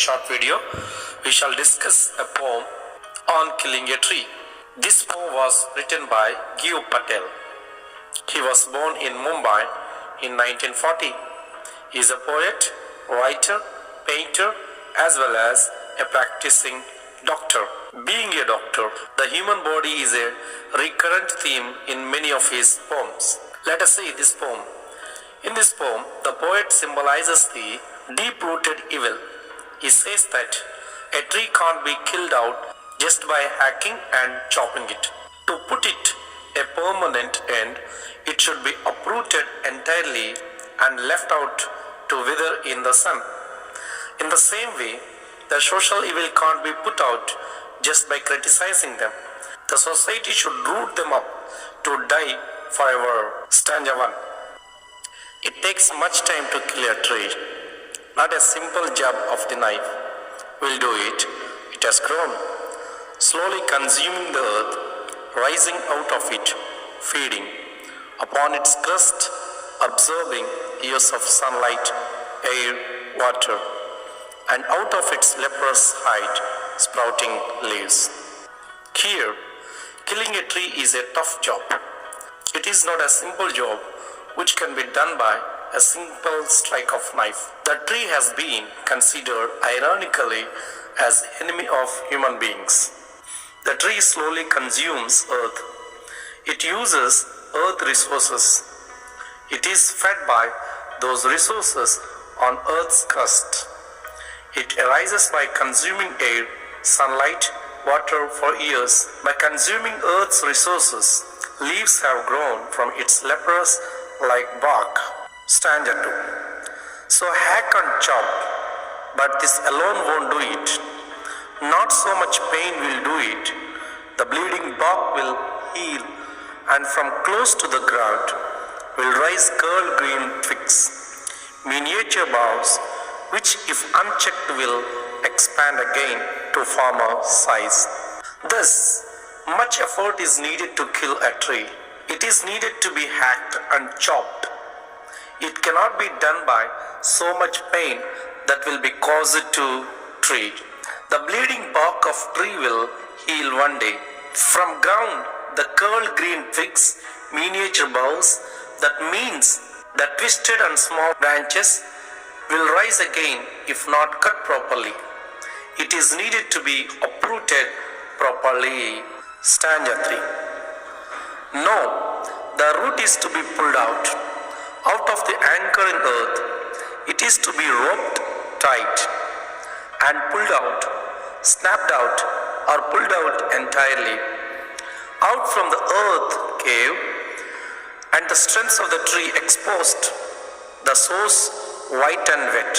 short video, we shall discuss a poem on killing a tree. This poem was written by Giyu Patel. He was born in Mumbai in 1940. He is a poet, writer, painter, as well as a practicing doctor. Being a doctor, the human body is a recurrent theme in many of his poems. Let us see this poem. In this poem, the poet symbolizes the deep-rooted evil. He says that a tree can't be killed out just by hacking and chopping it. To put it a permanent end, it should be uprooted entirely and left out to wither in the sun. In the same way, the social evil can't be put out just by criticizing them. The society should root them up to die forever. Stanza 1. It takes much time to kill a tree. Not a simple jab of the knife will do it. It has grown, slowly consuming the earth, rising out of it, feeding upon its crust, absorbing years of sunlight, air, water, and out of its leprous hide, sprouting leaves. Here, killing a tree is a tough job. It is not a simple job which can be done by a simple strike of knife. The tree has been considered ironically as enemy of human beings. The tree slowly consumes earth. It uses earth resources. It is fed by those resources on earth's crust. It arises by consuming air, sunlight, water for years. By consuming earth's resources, leaves have grown from its leprous like bark. Stanza 2. So hack and chop, but this alone won't do it. Not so much pain will do it. The bleeding bark will heal, and from close to the ground will rise curled green twigs, miniature boughs, which if unchecked will expand again to former size. Thus, much effort is needed to kill a tree. It is needed to be hacked and chopped. It cannot be done by so much pain that will be caused to tree. The bleeding bark of tree will heal one day. From ground, the curled green twigs, miniature boughs, that means the twisted and small branches will rise again if not cut properly. It is needed to be uprooted properly. Stanza 3. No, the root is to be pulled out of the anchoring earth. It is to be roped tight and pulled out, snapped out, or pulled out entirely. Out from the earth cave and the strength of the tree exposed, the source white and wet,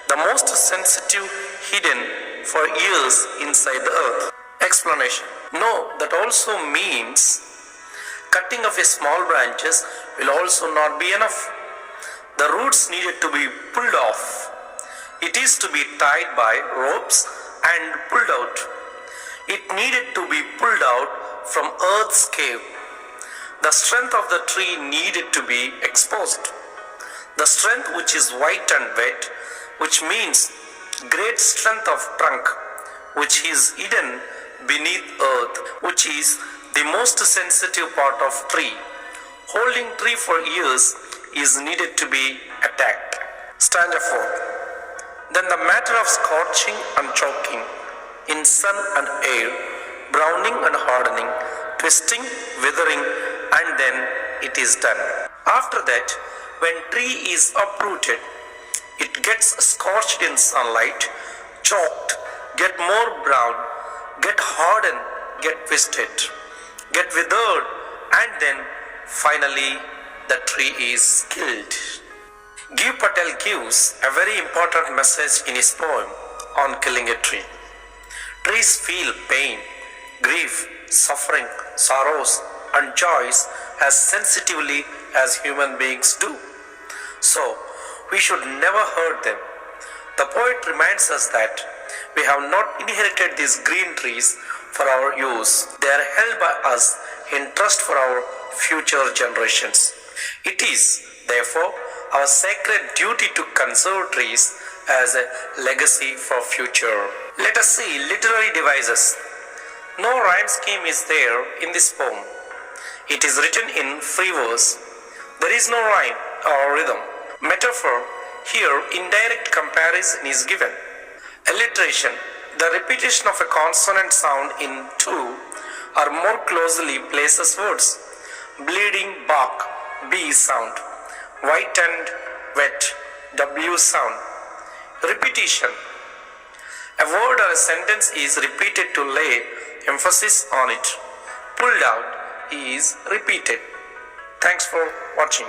the most sensitive hidden for years inside the earth. Explanation. No, that also means cutting of a small branches will also not be enough. The roots needed to be pulled off. It is to be tied by ropes and pulled out. It needed to be pulled out from earth's cave. The strength of the tree needed to be exposed. The strength which is white and wet, which means great strength of trunk, which is hidden beneath earth, which is the most sensitive part of tree. Holding tree for years is needed to be attacked. Stanza 4. Then the matter of scorching and choking in sun and air, browning and hardening, twisting, withering, and then it is done. After that, when tree is uprooted, it gets scorched in sunlight, choked, get more brown, get hardened, get twisted, get withered, and then finally the tree is killed. Giyu Patel gives a very important message in his poem on killing a tree. Trees feel pain, grief, suffering, sorrows, and joys as sensitively as human beings do. So, we should never hurt them. The poet reminds us that we have not inherited these green trees for our use. They are held by us in trust for our future generations. It is, therefore, our sacred duty to conserve trees as a legacy for future. Let us see literary devices. No rhyme scheme is there in this poem. It is written in free verse. There is no rhyme or rhythm. Metaphor. Here, indirect comparison is given. Alliteration. The repetition of a consonant sound in two or more closely places words. Bleeding bark, B sound. White and wet, W sound. Repetition. A word or a sentence is repeated to lay emphasis on it. Pulled out is repeated. Thanks for watching.